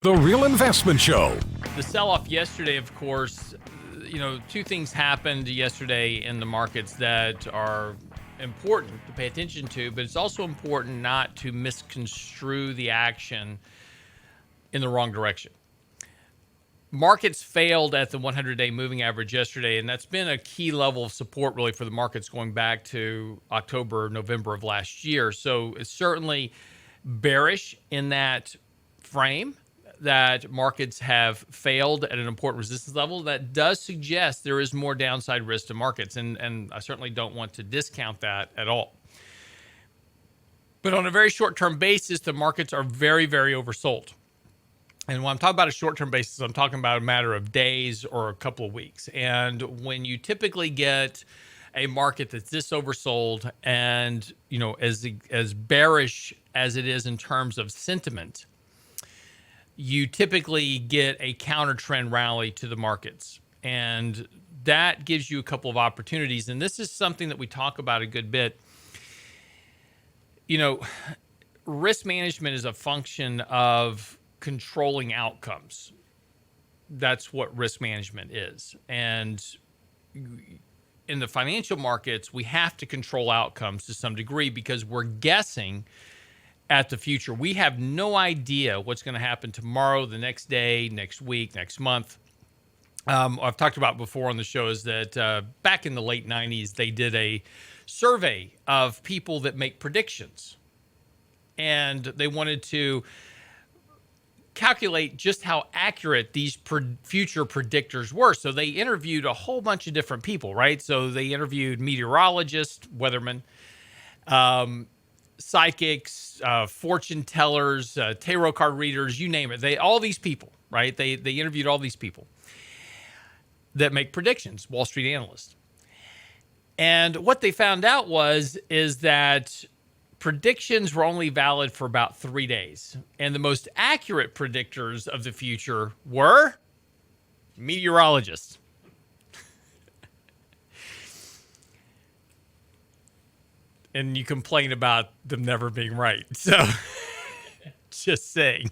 The Real Investment Show. The sell-off yesterday, of course, two things happened yesterday in the markets that are important to pay attention to, but it's also important not to misconstrue the action in the wrong direction. Markets failed at the 100-day moving average yesterday, and that's been a key level of support really for the markets going back to October, November of last year. So it's certainly bearish in that frame that markets have failed at an important resistance level. That does suggest there is more downside risk to markets, and I certainly don't want to discount that at all. But on a very short-term basis, the markets are very, very oversold. And when I'm talking about a short-term basis, I'm talking about a matter of days or a couple of weeks. And when you typically get a market that's this oversold and, as bearish as it is in terms of sentiment, you typically get a counter trend rally to the markets. And that gives you a couple of opportunities. And this is something that we talk about a good bit. Risk management is a function of controlling outcomes. That's what risk management is. And in the financial markets, we have to control outcomes to some degree because we're guessing at the future. We have no idea what's going to happen tomorrow, the next day, next week, next month. I've talked about before on the show is that back in the late 90s, they did a survey of people that make predictions. And they wanted to calculate just how accurate these future predictors were. So they interviewed a whole bunch of different people, right? So they interviewed meteorologists, weathermen, psychics, fortune tellers, tarot card readers, you name it. All these people, right? They interviewed all these people that make predictions, Wall Street analysts. And what they found out is that predictions were only valid for about 3 days. And the most accurate predictors of the future were meteorologists. And you complain about them never being right. So just saying.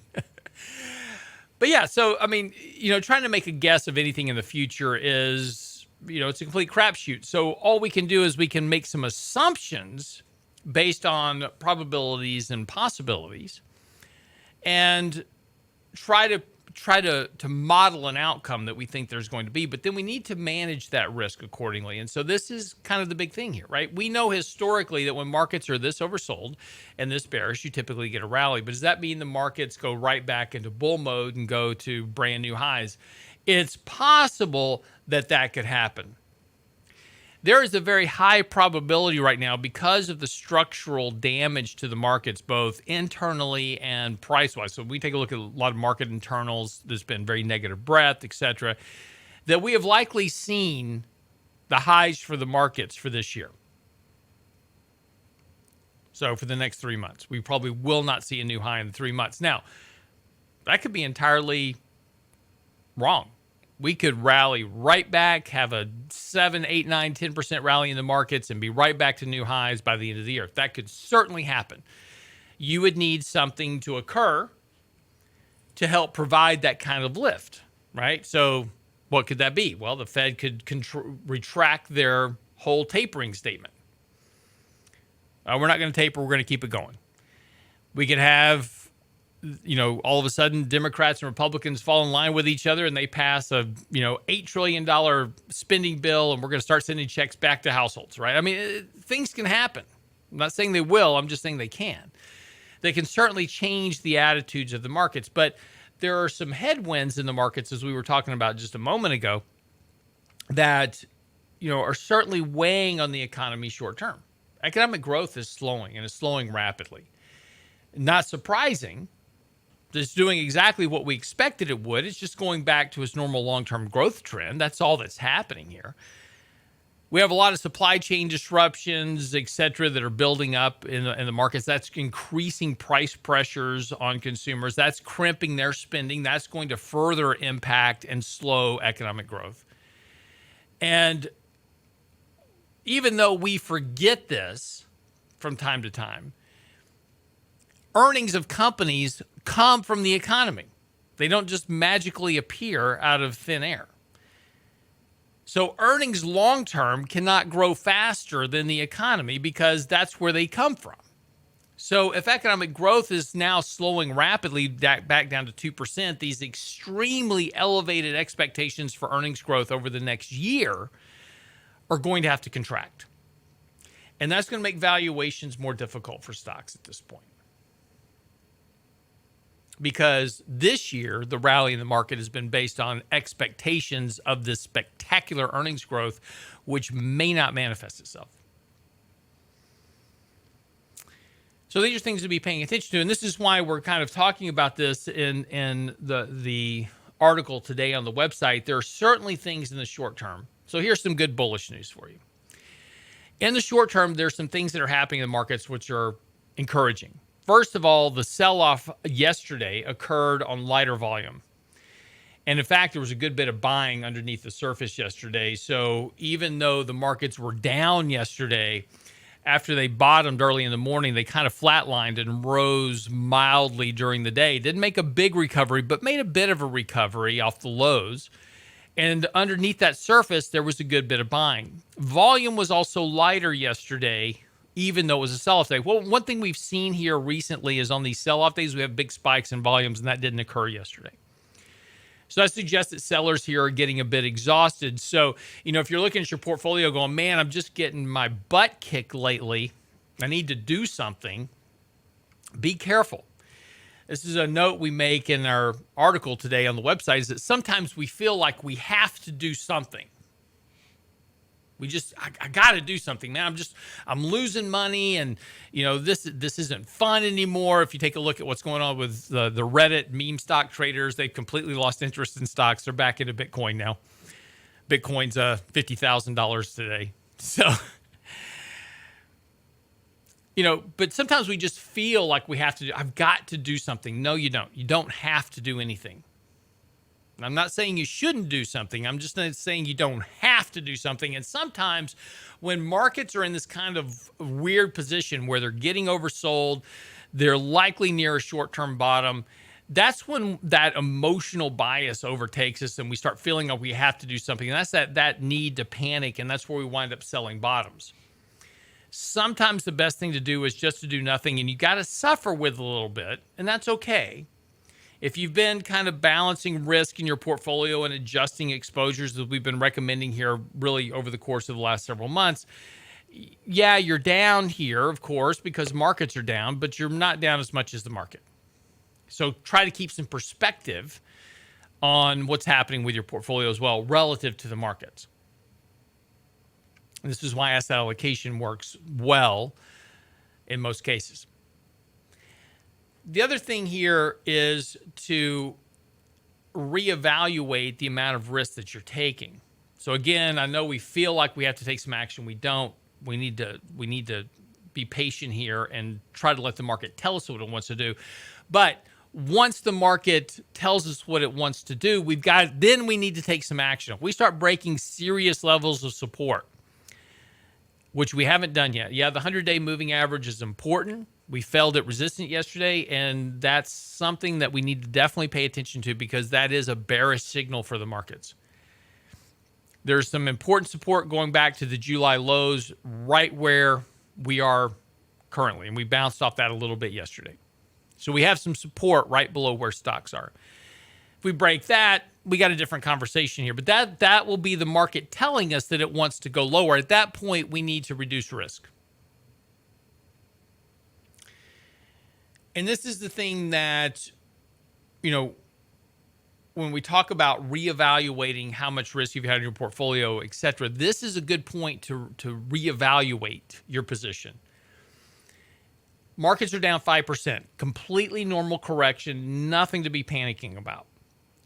But yeah, so, trying to make a guess of anything in the future is, it's a complete crapshoot. So all we can do is we can make some assumptions based on probabilities and possibilities and try to model an outcome that we think there's going to be, but then we need to manage that risk accordingly. And so this is kind of the big thing here, right? We know historically that when markets are this oversold and this bearish, you typically get a rally. But does that mean the markets go right back into bull mode and go to brand new highs? It's possible that could happen. There is a very high probability right now because of the structural damage to the markets, both internally and price-wise. So we take a look at a lot of market internals. There's been very negative breadth, et cetera, that we have likely seen the highs for the markets for this year. So for the next 3 months, we probably will not see a new high in 3 months. Now, that could be entirely wrong. We could rally right back, have a 7, 8, 9, 10% rally in the markets and be right back to new highs by the end of the year. That could certainly happen. You would need something to occur to help provide that kind of lift, right? So what could that be? Well, the Fed could retract their whole tapering statement. We're not going to taper. We're going to keep it going. We could have all of a sudden Democrats and Republicans fall in line with each other and they pass a, $8 trillion spending bill and we're going to start sending checks back to households, right? Things can happen. I'm not saying they will. I'm just saying they can. They can certainly change the attitudes of the markets, but there are some headwinds in the markets, as we were talking about just a moment ago, that, are certainly weighing on the economy short term. Economic growth is slowing and is slowing rapidly. Not surprising. It's doing exactly what we expected it would. It's just going back to its normal long-term growth trend. That's all that's happening here. We have a lot of supply chain disruptions, et cetera, that are building up in the markets. That's increasing price pressures on consumers. That's crimping their spending. That's going to further impact and slow economic growth. And even though we forget this from time to time, earnings of companies come from the economy. They don't just magically appear out of thin air. So earnings long term cannot grow faster than the economy because that's where they come from. So if economic growth is now slowing rapidly back down to 2%, these extremely elevated expectations for earnings growth over the next year are going to have to contract. And that's going to make valuations more difficult for stocks at this point. Because this year, the rally in the market has been based on expectations of this spectacular earnings growth, which may not manifest itself. So these are things to be paying attention to. And this is why we're kind of talking about this in the article today on the website. There are certainly things in the short term. So here's some good bullish news for you. In the short term, there's some things that are happening in the markets which are encouraging. First of all, the sell-off yesterday occurred on lighter volume. And in fact, there was a good bit of buying underneath the surface yesterday. So even though the markets were down yesterday, after they bottomed early in the morning, they kind of flatlined and rose mildly during the day. Didn't make a big recovery, but made a bit of a recovery off the lows. And underneath that surface, there was a good bit of buying. Volume was also lighter yesterday, even though it was a sell-off day. Well, one thing we've seen here recently is on these sell-off days, we have big spikes in volumes, and that didn't occur yesterday. So that suggests that sellers here are getting a bit exhausted. So, if you're looking at your portfolio going, man, I'm just getting my butt kicked lately, I need to do something, be careful. This is a note we make in our article today on the website, is that sometimes we feel like we have to do something. I got to do something, man. I'm losing money, and this isn't fun anymore. If you take a look at what's going on with the Reddit meme stock traders, they've completely lost interest in stocks. They're back into Bitcoin now. Bitcoin's $50,000 today. So, but sometimes we just feel like we have to I've got to do something. No, you don't. You don't have to do anything. I'm not saying you shouldn't do something. I'm just saying you don't have to do something. And sometimes when markets are in this kind of weird position where they're getting oversold, they're likely near a short-term bottom, that's when that emotional bias overtakes us and we start feeling like we have to do something. And that's that need to panic, and that's where we wind up selling bottoms. Sometimes the best thing to do is just to do nothing, and you got to suffer with a little bit, and that's okay. If you've been kind of balancing risk in your portfolio and adjusting exposures that we've been recommending here really over the course of the last several months, yeah, you're down here, of course, because markets are down, but you're not down as much as the market. So try to keep some perspective on what's happening with your portfolio as well relative to the markets. And this is why asset allocation works well in most cases. The other thing here is to reevaluate the amount of risk that you're taking. So again, I know we feel like we have to take some action. We don't. We need to be patient here and try to let the market tell us what it wants to do. But once the market tells us what it wants to do, then we need to take some action. If we start breaking serious levels of support, which we haven't done yet. Yeah, the 100-day moving average is important. We failed at resistance yesterday, and that's something that we need to definitely pay attention to because that is a bearish signal for the markets. There's some important support going back to the July lows right where we are currently, and we bounced off that a little bit yesterday. So we have some support right below where stocks are. If we break that, we got a different conversation here, but that will be the market telling us that it wants to go lower. At that point, we need to reduce risk. And this is the thing that, when we talk about reevaluating how much risk you've had in your portfolio, et cetera, this is a good point to reevaluate your position. Markets are down 5%, completely normal correction, nothing to be panicking about.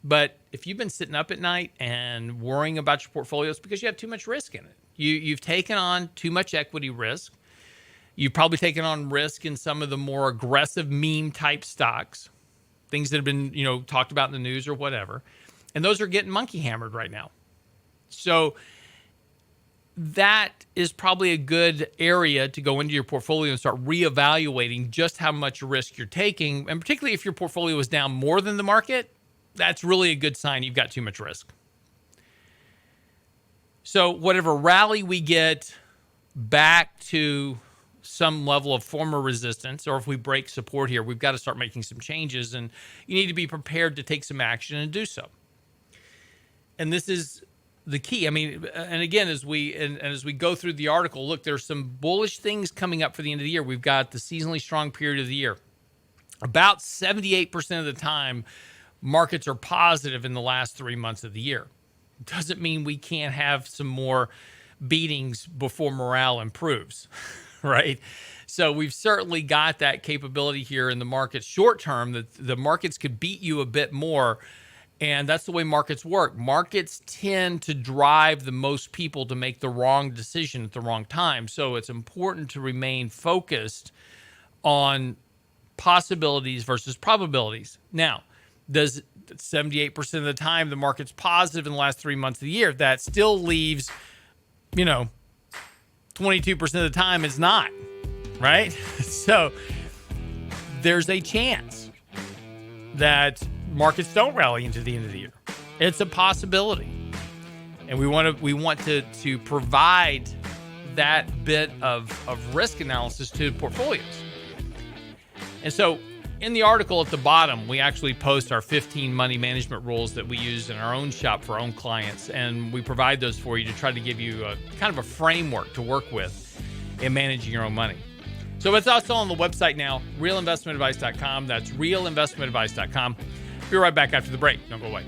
But if you've been sitting up at night and worrying about your portfolio, it's because you have too much risk in it. You've taken on too much equity risk. You've probably taken on risk in some of the more aggressive meme type stocks, things that have been, talked about in the news or whatever. And those are getting monkey hammered right now. So that is probably a good area to go into your portfolio and start reevaluating just how much risk you're taking. And particularly if your portfolio is down more than the market, that's really a good sign you've got too much risk. So whatever rally we get back to some level of former resistance, or if we break support here, we've got to start making some changes, and you need to be prepared to take some action and do so. And this is the key. I mean, and again, as we go through the article, look, there's some bullish things coming up for the end of the year. We've got the seasonally strong period of the year. About 78% of the time, markets are positive in the last 3 months of the year. Doesn't mean we can't have some more beatings before morale improves, right? So we've certainly got that capability here in the market short term, that the markets could beat you a bit more. And that's the way markets work. Markets tend to drive the most people to make the wrong decision at the wrong time. So it's important to remain focused on possibilities versus probabilities. Now, does 78% of the time the market's positive in the last 3 months of the year? That still leaves, 22% of the time it's not, right? So there's a chance that markets don't rally into the end of the year. It's a possibility. And we want to provide that bit of risk analysis to portfolios. And so in the article at the bottom, we actually post our 15 money management rules that we use in our own shop for our own clients. And we provide those for you to try to give you a kind of a framework to work with in managing your own money. So it's also on the website now, realinvestmentadvice.com. That's realinvestmentadvice.com. Be right back after the break. Don't go away.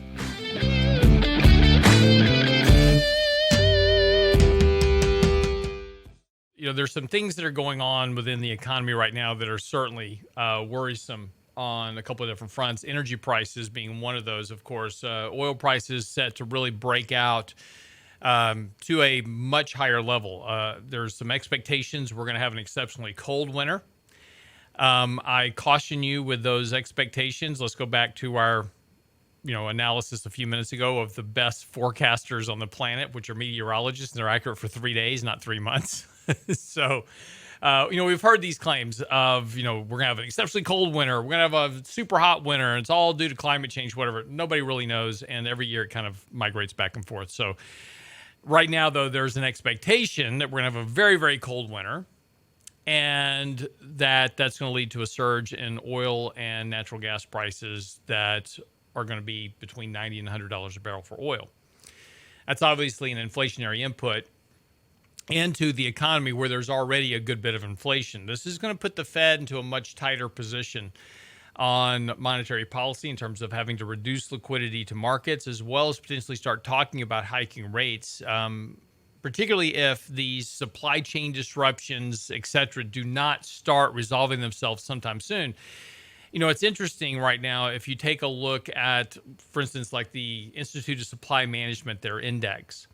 There's some things that are going on within the economy right now that are certainly worrisome on a couple of different fronts. Energy prices being one of those, of course. Oil prices set to really break out to a much higher level. There's some expectations we're going to have an exceptionally cold winter. I caution you with those expectations. Let's go back to our, analysis a few minutes ago of the best forecasters on the planet, which are meteorologists, and they're accurate for 3 days, not 3 months. So, we've heard these claims of, we're going to have an exceptionally cold winter. We're going to have a super hot winter. And it's all due to climate change, whatever. Nobody really knows. And every year it kind of migrates back and forth. So right now, though, there's an expectation that we're going to have a very, very cold winter. And that's going to lead to a surge in oil and natural gas prices that are going to be between $90 and $100 a barrel for oil. That's obviously an inflationary input into the economy where there's already a good bit of inflation. This is going to put the Fed into a much tighter position on monetary policy in terms of having to reduce liquidity to markets, as well as potentially start talking about hiking rates, particularly if these supply chain disruptions, et cetera, do not start resolving themselves sometime soon. It's interesting right now, if you take a look at, for instance, like the Institute of Supply Management, their index.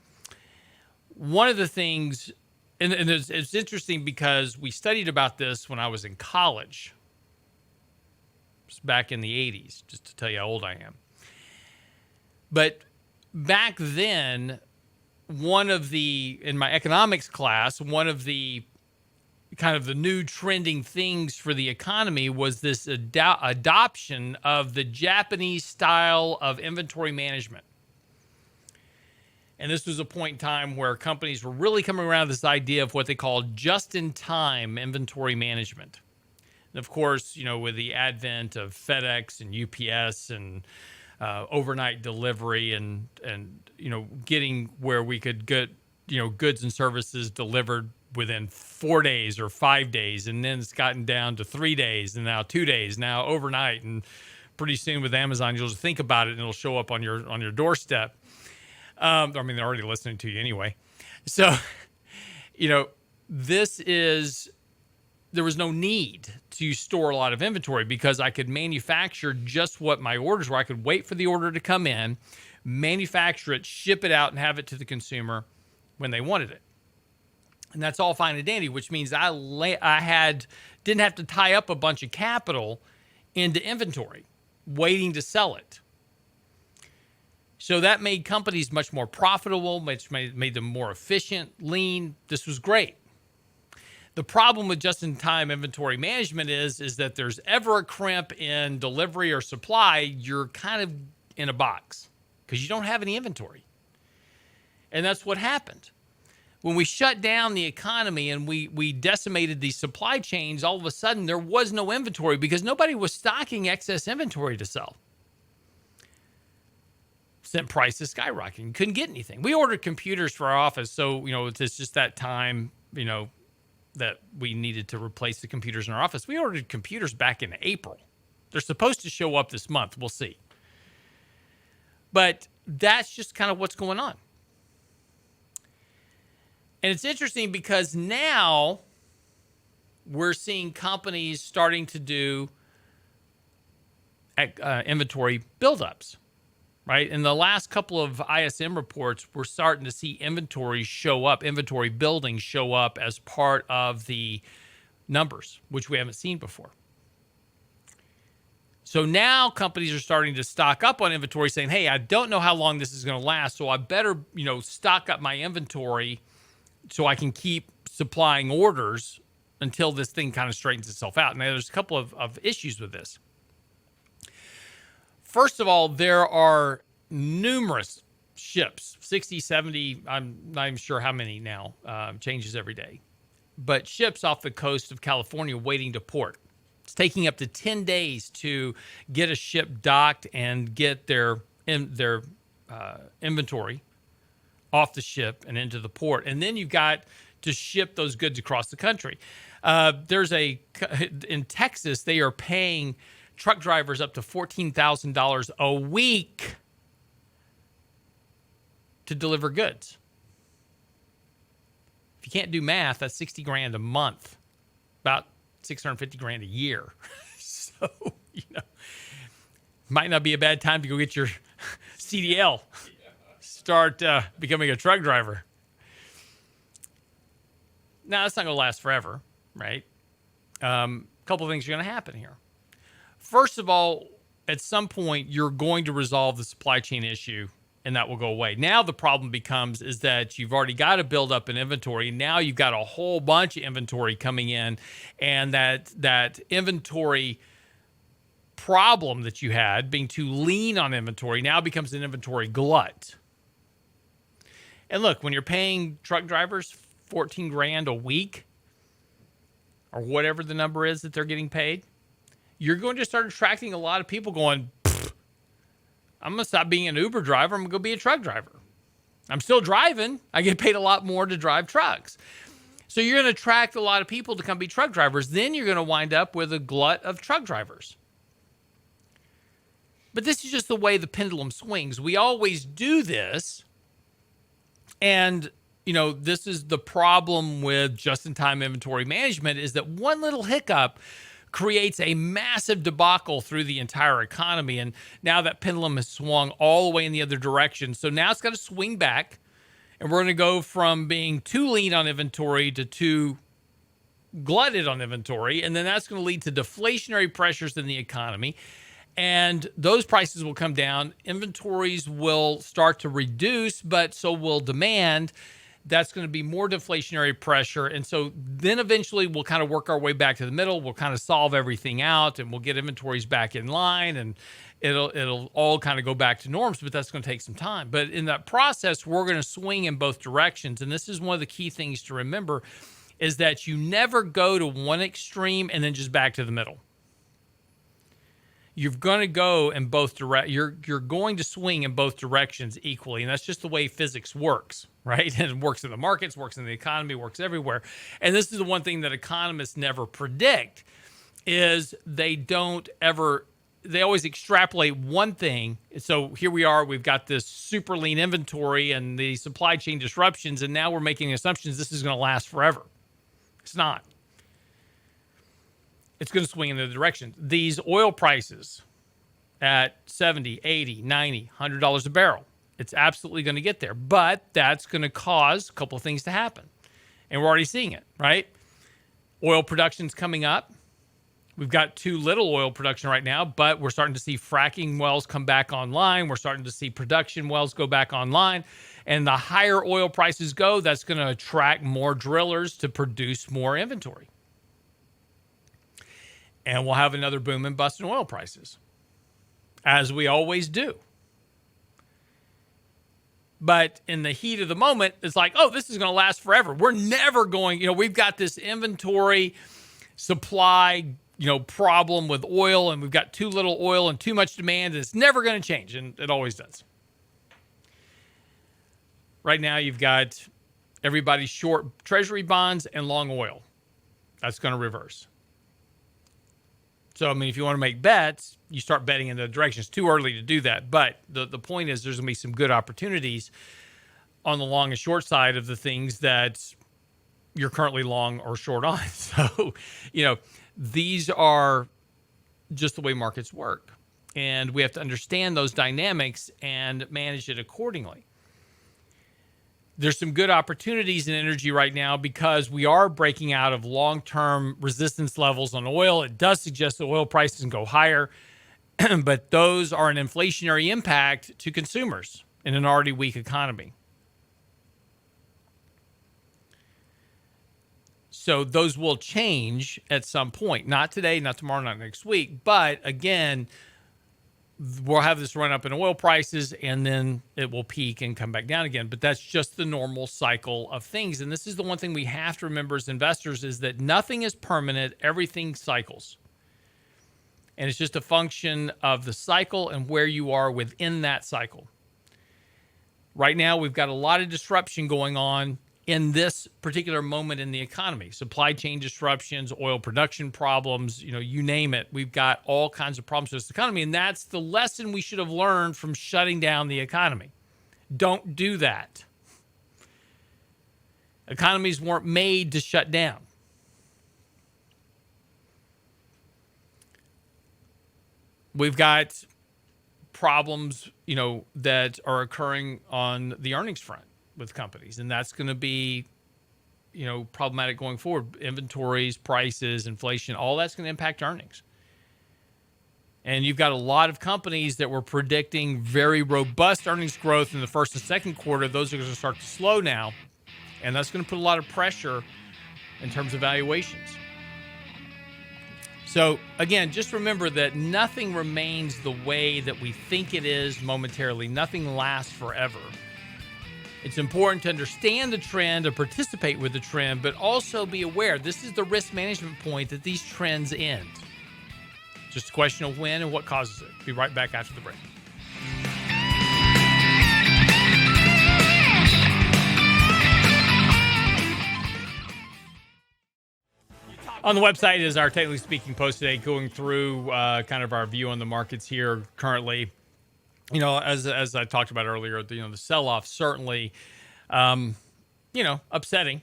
One of the things, and it's interesting because we studied about this when I was in college, back in the 80s, just to tell you how old I am. But back then, in my economics class, one of the kind of the new trending things for the economy was this adoption of the Japanese style of inventory management. And this was a point in time where companies were really coming around this idea of what they call just-in-time inventory management. And of course, with the advent of FedEx and UPS and overnight delivery and getting where we could get, goods and services delivered within 4 days or 5 days. And then it's gotten down to 3 days and now 2 days, now overnight. And pretty soon with Amazon, you'll just think about it and it'll show up on your doorstep. They're already listening to you anyway. So, there was no need to store a lot of inventory because I could manufacture just what my orders were. I could wait for the order to come in, manufacture it, ship it out, and have it to the consumer when they wanted it. And that's all fine and dandy, which means I didn't have to tie up a bunch of capital into inventory, waiting to sell it. So that made companies much more profitable, which made them more efficient, lean. This was great. The problem with just-in-time inventory management is that there's ever a crimp in delivery or supply, you're kind of in a box because you don't have any inventory. And that's what happened. When we shut down the economy and we decimated these supply chains, all of a sudden there was no inventory because nobody was stocking excess inventory to sell. Sent prices skyrocketing. Couldn't get anything. We ordered computers for our office. So, it's just that time, that we needed to replace the computers in our office. We ordered computers back in April. They're supposed to show up this month. We'll see. But that's just kind of what's going on. And it's interesting because now we're seeing companies starting to do inventory buildups, right? In the last couple of ISM reports, we're starting to see inventory building show up as part of the numbers, which we haven't seen before. So now companies are starting to stock up on inventory saying, hey, I don't know how long this is going to last, so I better, stock up my inventory so I can keep supplying orders until this thing kind of straightens itself out. Now, there's a couple of issues with this. First of all, there are numerous ships, 60, 70, I'm not even sure how many now, changes every day, but ships off the coast of California waiting to port. It's taking up to 10 days to get a ship docked and get their inventory off the ship and into the port. And then you've got to ship those goods across the country. In Texas, they are paying truck drivers up to $14,000 a week to deliver goods. If you can't do math, that's 60 grand a month, about 650 grand a year. So, might not be a bad time to go get your CDL. Start becoming a truck driver. Now, that's not going to last forever, right? A couple of things are going to happen here. First of all, at some point, you're going to resolve the supply chain issue, and that will go away. Now the problem becomes is that you've already got to build up an inventory. Now you've got a whole bunch of inventory coming in, and that inventory problem that you had, being too lean on inventory, now becomes an inventory glut. And look, when you're paying truck drivers 14 grand a week, or whatever the number is that they're getting paid, you're going to start attracting a lot of people going, I'm going to stop being an Uber driver. I'm going to go be a truck driver. I'm still driving. I get paid a lot more to drive trucks. So you're going to attract a lot of people to come be truck drivers. Then you're going to wind up with a glut of truck drivers. But this is just the way the pendulum swings. We always do this. And, this is the problem with just-in-time inventory management, is that one little hiccup creates a massive debacle through the entire economy. And now that pendulum has swung all the way in the other direction. So now it's got to swing back. And we're going to go from being too lean on inventory to too glutted on inventory. And then that's going to lead to deflationary pressures in the economy. And those prices will come down. Inventories will start to reduce, but so will demand. That's going to be more deflationary pressure. And so then eventually we'll kind of work our way back to the middle. We'll kind of solve everything out, and we'll get inventories back in line, and it'll all kind of go back to norms, but that's going to take some time. But in that process, we're going to swing in both directions. And this is one of the key things to remember, is that you never go to one extreme and then just back to the middle. You're going to go in both you're going to swing in both directions equally, and that's just the way physics works, right? And it works in the markets, works in the economy, works everywhere. And this is the one thing that economists never predict, is they always extrapolate one thing. So here we are, we've got this super lean inventory and the supply chain disruptions, and now we're making assumptions this is going to last forever. It's not. It's going to swing in the direction. These oil prices at 70, 80, 90, $100 a barrel, it's absolutely going to get there. But that's going to cause a couple of things to happen. And we're already seeing it, right? Oil production's coming up. We've got too little oil production right now, but we're starting to see fracking wells come back online. We're starting to see production wells go back online. And the higher oil prices go, that's going to attract more drillers to produce more inventory. And we'll have another boom and bust in oil prices, as we always do, But in the heat of the moment, it's like, oh, this is going to last forever. We're never going, we've got this inventory supply, problem with oil, and we've got too little oil and too much demand, and it's never going to change. And it always does. Right now, you've got everybody short treasury bonds and long oil. That's going to reverse. So, if you want to make bets, you start betting in the direction. It's too early to do that. But the point is there's going to be some good opportunities on the long and short side of the things that you're currently long or short on. So, these are just the way markets work. And we have to understand those dynamics and manage it accordingly. There's some good opportunities in energy right now because we are breaking out of long-term resistance levels on oil. It does suggest that oil prices can go higher, but those are an inflationary impact to consumers in an already weak economy. So those will change at some point. Not today, not tomorrow, not next week. But again, we'll have this run up in oil prices and then it will peak and come back down again. But that's just the normal cycle of things. And this is the one thing we have to remember as investors is that nothing is permanent. Everything cycles. And it's just a function of the cycle and where you are within that cycle. Right now, we've got a lot of disruption going on in this particular moment in the economy. Supply chain disruptions, oil production problems, you name it. We've got all kinds of problems with this economy. And that's the lesson we should have learned from shutting down the economy. Don't do that. Economies weren't made to shut down. We've got problems, that are occurring on the earnings front with companies, and that's going to be, problematic going forward. Inventories, prices, inflation, all that's going to impact earnings. And you've got a lot of companies that were predicting very robust earnings growth in the first and second quarter. Those are going to start to slow now, and that's going to put a lot of pressure in terms of valuations. So again, just remember that nothing remains the way that we think it is momentarily. Nothing lasts forever. It's important to understand the trend and participate with the trend, but also be aware this is the risk management point that these trends end. Just a question of when and what causes it. Be right back after the break. On the website is our Technically Speaking post today, going through kind of our view on the markets here currently. As I talked about earlier, the sell-off certainly, upsetting.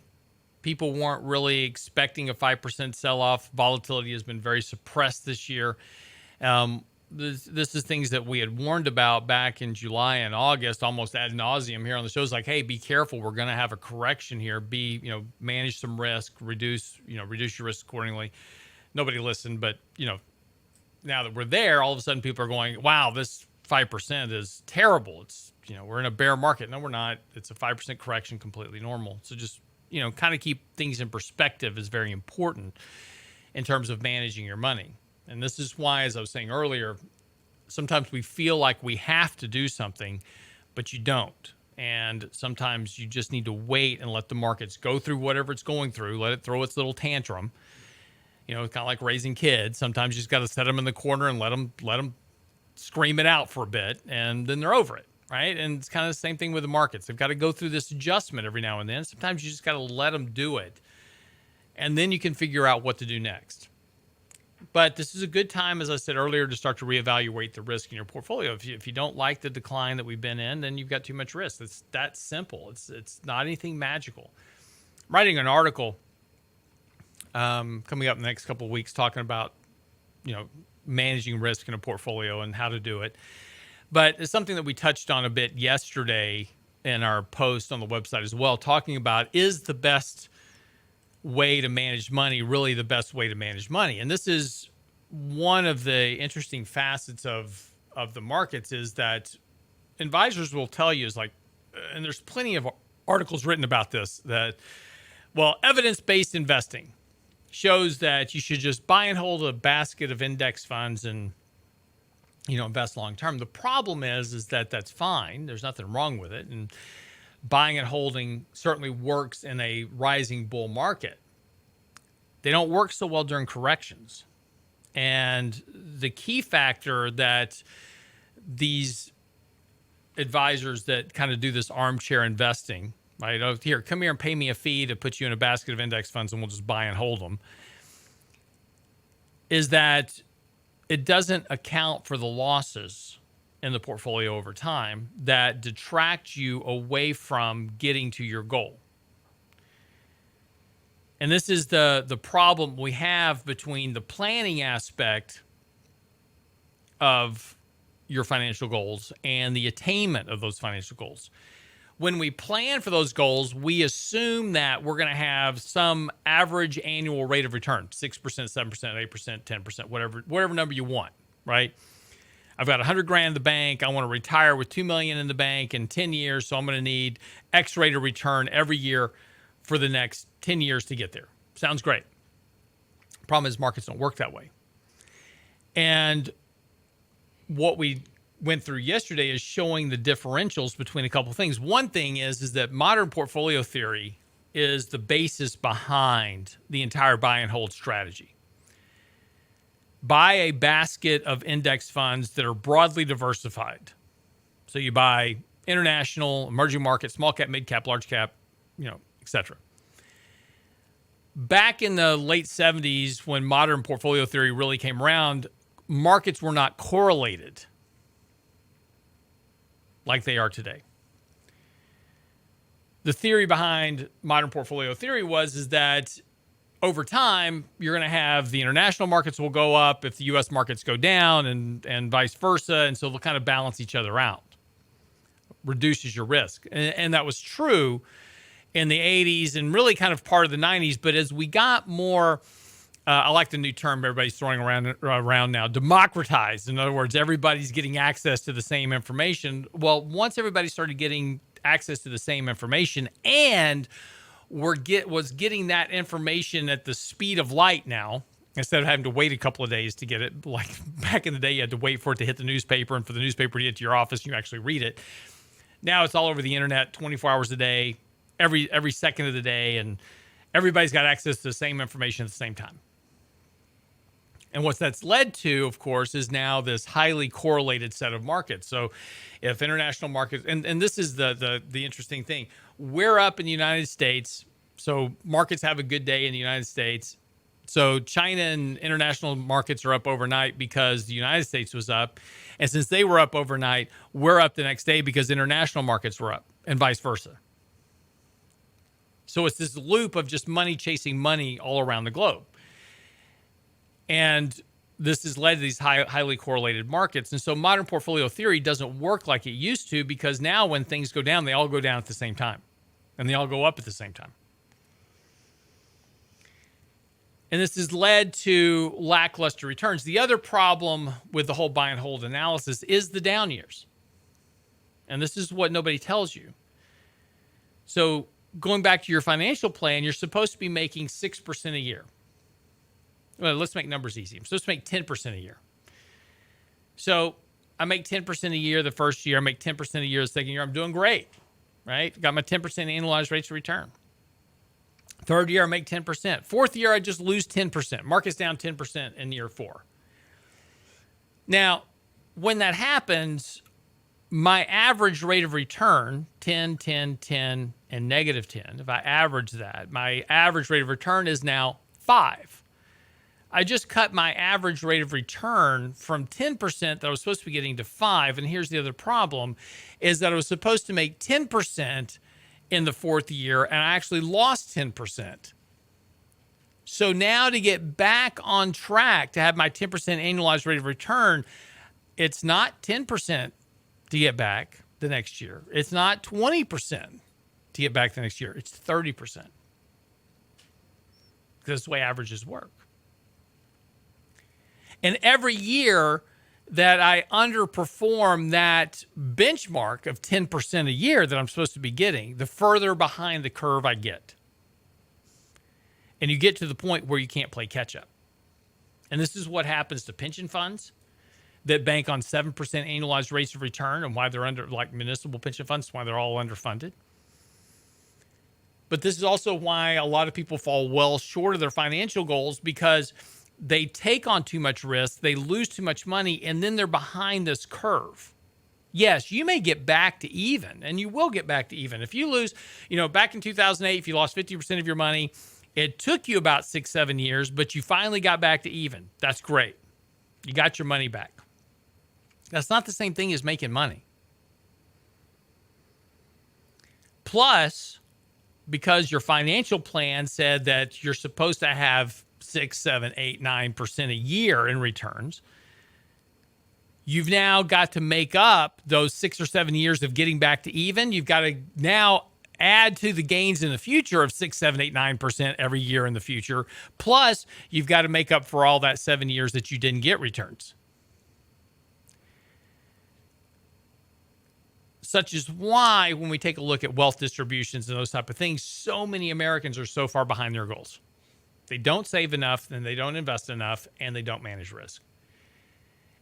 People weren't really expecting a 5% sell-off. Volatility has been very suppressed this year. This is things that we had warned about back in July and August, almost ad nauseum here on the show. It's like, hey, be careful. We're going to have a correction here. Manage some risk, reduce your risk accordingly. Nobody listened, but now that we're there, all of a sudden people are going, wow, this 5% is terrible. It's, we're in a bear market. No, we're not. It's a 5% correction, completely normal. So just, kind of keep things in perspective is very important in terms of managing your money. And this is why, as I was saying earlier, sometimes we feel like we have to do something, but you don't. And sometimes you just need to wait and let the markets go through whatever it's going through. Let it throw its little tantrum. It's kind of like raising kids. Sometimes you just got to set them in the corner and let them scream it out for a bit, and then they're over it, right? And it's kind of the same thing with the markets. They've got to go through this adjustment every now and then. Sometimes you just got to let them do it, and then you can figure out what to do next. But this is a good time, as I said earlier, to start to reevaluate the risk in your portfolio. If you don't like the decline that we've been in, then you've got too much risk. It's that simple. It's not anything magical. I'm writing an article coming up in the next couple of weeks talking about, managing risk in a portfolio and how to do it. But it's something that we touched on a bit yesterday in our post on the website as well, talking about, is the best way to manage money really the best way to manage money? And this is one of the interesting facets of the markets, is that advisors will tell you, is like, and there's plenty of articles written about this, that, well, evidence-based investing shows that you should just buy and hold a basket of index funds and invest long term. The problem is that that's fine. There's nothing wrong with it. And buying and holding certainly works in a rising bull market. They don't work so well during corrections. And the key factor that these advisors that kind of do this armchair investing, right? Oh, here, come here and pay me a fee to put you in a basket of index funds and we'll just buy and hold them, is that it doesn't account for the losses in the portfolio over time that detract you away from getting to your goal. And this is the problem we have between the planning aspect of your financial goals and the attainment of those financial goals. When we plan for those goals, we assume that we're going to have some average annual rate of return, 6%, 7%, 8%, 10%, whatever number you want, right? I've got 100 grand in the bank. I want to retire with 2 million in the bank in 10 years. So I'm going to need X rate of return every year for the next 10 years to get there. Sounds great. Problem is markets don't work that way. And what we went through yesterday is showing the differentials between a couple of things. One thing is that modern portfolio theory is the basis behind the entire buy and hold strategy. Buy a basket of index funds that are broadly diversified. So you buy international, emerging markets, small cap, mid cap, large cap, etc. Back in the late 70s, when modern portfolio theory really came around, markets were not correlated like they are today. The theory behind modern portfolio theory is that over time, you're going to have the international markets will go up if the U.S. markets go down and vice versa. And so they'll kind of balance each other out, reduces your risk. And that was true in the 80s and really kind of part of the 90s. But as we got more, I like the new term everybody's throwing around now, democratized. In other words, everybody's getting access to the same information. Well, once everybody started getting access to the same information and was getting that information at the speed of light now, instead of having to wait a couple of days to get it. Like back in the day, you had to wait for it to hit the newspaper and for the newspaper to get to your office and you actually read it. Now it's all over the internet, 24 hours a day, every second of the day, and everybody's got access to the same information at the same time. And what that's led to, of course, is now this highly correlated set of markets. So if international markets, and this is the interesting thing, we're up in the United States. So markets have a good day in the United States. So China and international markets are up overnight because the United States was up. And since they were up overnight, we're up the next day because international markets were up and vice versa. So it's this loop of just money chasing money all around the globe. And this has led to these highly correlated markets. And so modern portfolio theory doesn't work like it used to because now when things go down, they all go down at the same time. And they all go up at the same time. And this has led to lackluster returns. The other problem with the whole buy and hold analysis is the down years. And this is what nobody tells you. So going back to your financial plan, you're supposed to be making 6% a year. Well, let's make numbers easy. I'm supposed to make 10% a year. So I make 10% a year the first year. I make 10% a year the second year. I'm doing great, right? Got my 10% annualized rates of return. Third year, I make 10%. Fourth year, I just lose 10%. Market's down 10% in year 4. Now, when that happens, my average rate of return, 10, 10, 10, and negative 10, if I average that, my average rate of return is now 5. I just cut my average rate of return from 10% that I was supposed to be getting to 5. And here's the other problem, is that I was supposed to make 10% in the 4th year, and I actually lost 10%. So now to get back on track to have my 10% annualized rate of return, it's not 10% to get back the next year. It's not 20% to get back the next year. It's 30%. Because that's the way averages work. And every year that I underperform that benchmark of 10% a year that I'm supposed to be getting, the further behind the curve I get. And you get to the point where you can't play catch up. And this is what happens to pension funds. that bank on 7% annualized rates of return and why they're under, like municipal pension funds, why they're all underfunded. But this is also why a lot of people fall well short of their financial goals, because they take on too much risk, they lose too much money, and then they're behind this curve. Yes, you may get back to even, and you will get back to even. If you lose, back in 2008, if you lost 50% of your money, it took you about 6-7 years, but you finally got back to even. That's great. You got your money back. That's not the same thing as making money. Plus, because your financial plan said that you're supposed to have 6, 7, 8, 9% a year in returns, you've now got to make up those 6 or 7 years of getting back to even. You've got to now add to the gains in the future of 6, 7, 8, 9% every year in the future. Plus, you've got to make up for all that 7 years that you didn't get returns. Such is why when we take a look at wealth distributions and those type of things, so many Americans are so far behind their goals. They don't save enough, and they don't invest enough, and they don't manage risk.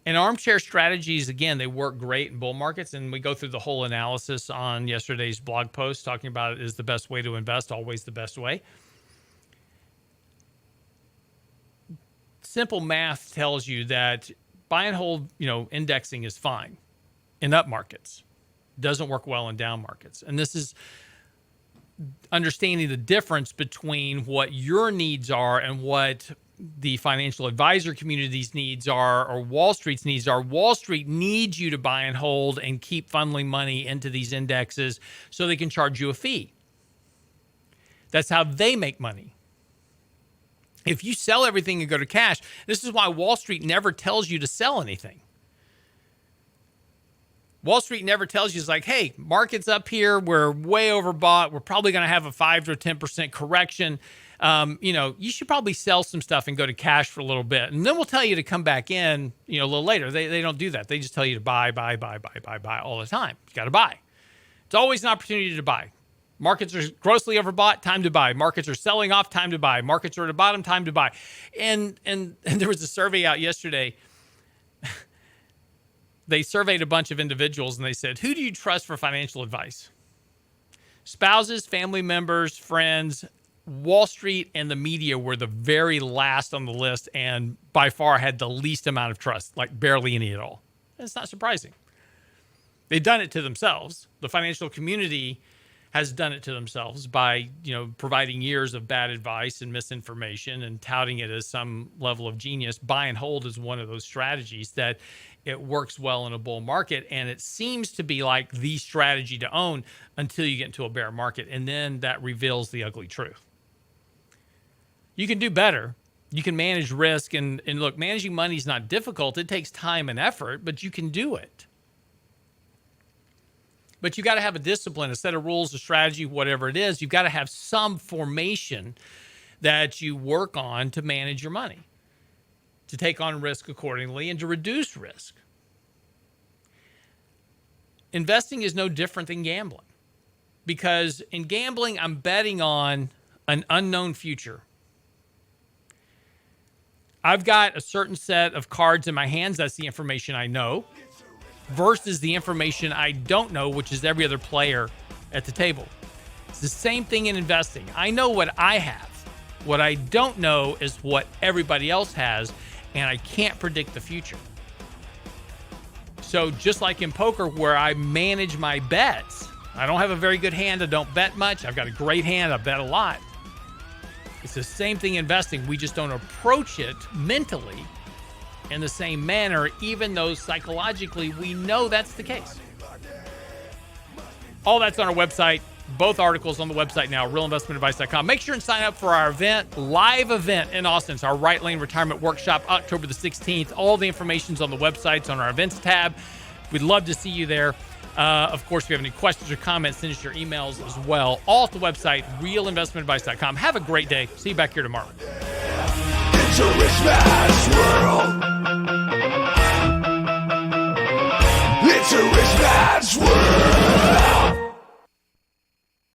And armchair strategies, again, they work great in bull markets, and we go through the whole analysis on yesterday's blog post talking about it is the best way to invest, always the best way. Simple math tells you that buy and hold, indexing is fine in up markets. Doesn't work well in down markets. And this is understanding the difference between what your needs are and what the financial advisor community's needs are, or Wall Street's needs are. Wall Street needs you to buy and hold and keep funneling money into these indexes so they can charge you a fee. That's how they make money. If you sell everything and go to cash, this is why Wall Street never tells you to sell anything. Wall Street never tells you, it's like, hey, market's up here. We're way overbought. We're probably going to have a 5 to 10% correction. You should probably sell some stuff and go to cash for a little bit. And then we'll tell you to come back in, a little later. They don't do that. They just tell you to buy all the time. You got to buy. It's always an opportunity to buy. Markets are grossly overbought, time to buy. Markets are selling off, time to buy. Markets are at the bottom, time to buy. And there was a survey out yesterday. They surveyed a bunch of individuals and they said, who do you trust for financial advice? Spouses, family members, friends. Wall Street and the media were the very last on the list, and by far had the least amount of trust, like barely any at all. And it's not surprising. They've done it to themselves. The financial community has done it to themselves by, providing years of bad advice and misinformation and touting it as some level of genius. Buy and hold is one of those strategies that it works well in a bull market, and it seems to be like the strategy to own until you get into a bear market, and then that reveals the ugly truth. You can do better. You can manage risk, and look, managing money is not difficult. It takes time and effort, but you can do it. But you got to have a discipline, a set of rules, a strategy, whatever it is. You've got to have some formation that you work on to manage your money, to take on risk accordingly, and to reduce risk. Investing is no different than gambling, because in gambling, I'm betting on an unknown future. I've got a certain set of cards in my hands. That's the information I know, versus the information I don't know, which is every other player at the table. It's the same thing in investing. I know what I have. What I don't know is what everybody else has, and I can't predict the future. So just like in poker, where I manage my bets, I don't have a very good hand. I don't bet much. I've got a great hand. I bet a lot. It's the same thing investing. We just don't approach it mentally in the same manner, even though psychologically we know that's the case. All that's on our website. Both articles on the website now, realinvestmentadvice.com. Make sure and sign up for our event, live event in Austin. It's our Right Lane Retirement Workshop, October the 16th. All the information's on the website. It's on our events tab. We'd love to see you there. Of course, if you have any questions or comments, send us your emails as well. All at the website, realinvestmentadvice.com. Have a great day. See you back here tomorrow. It's a rich man's world. It's a rich man's world.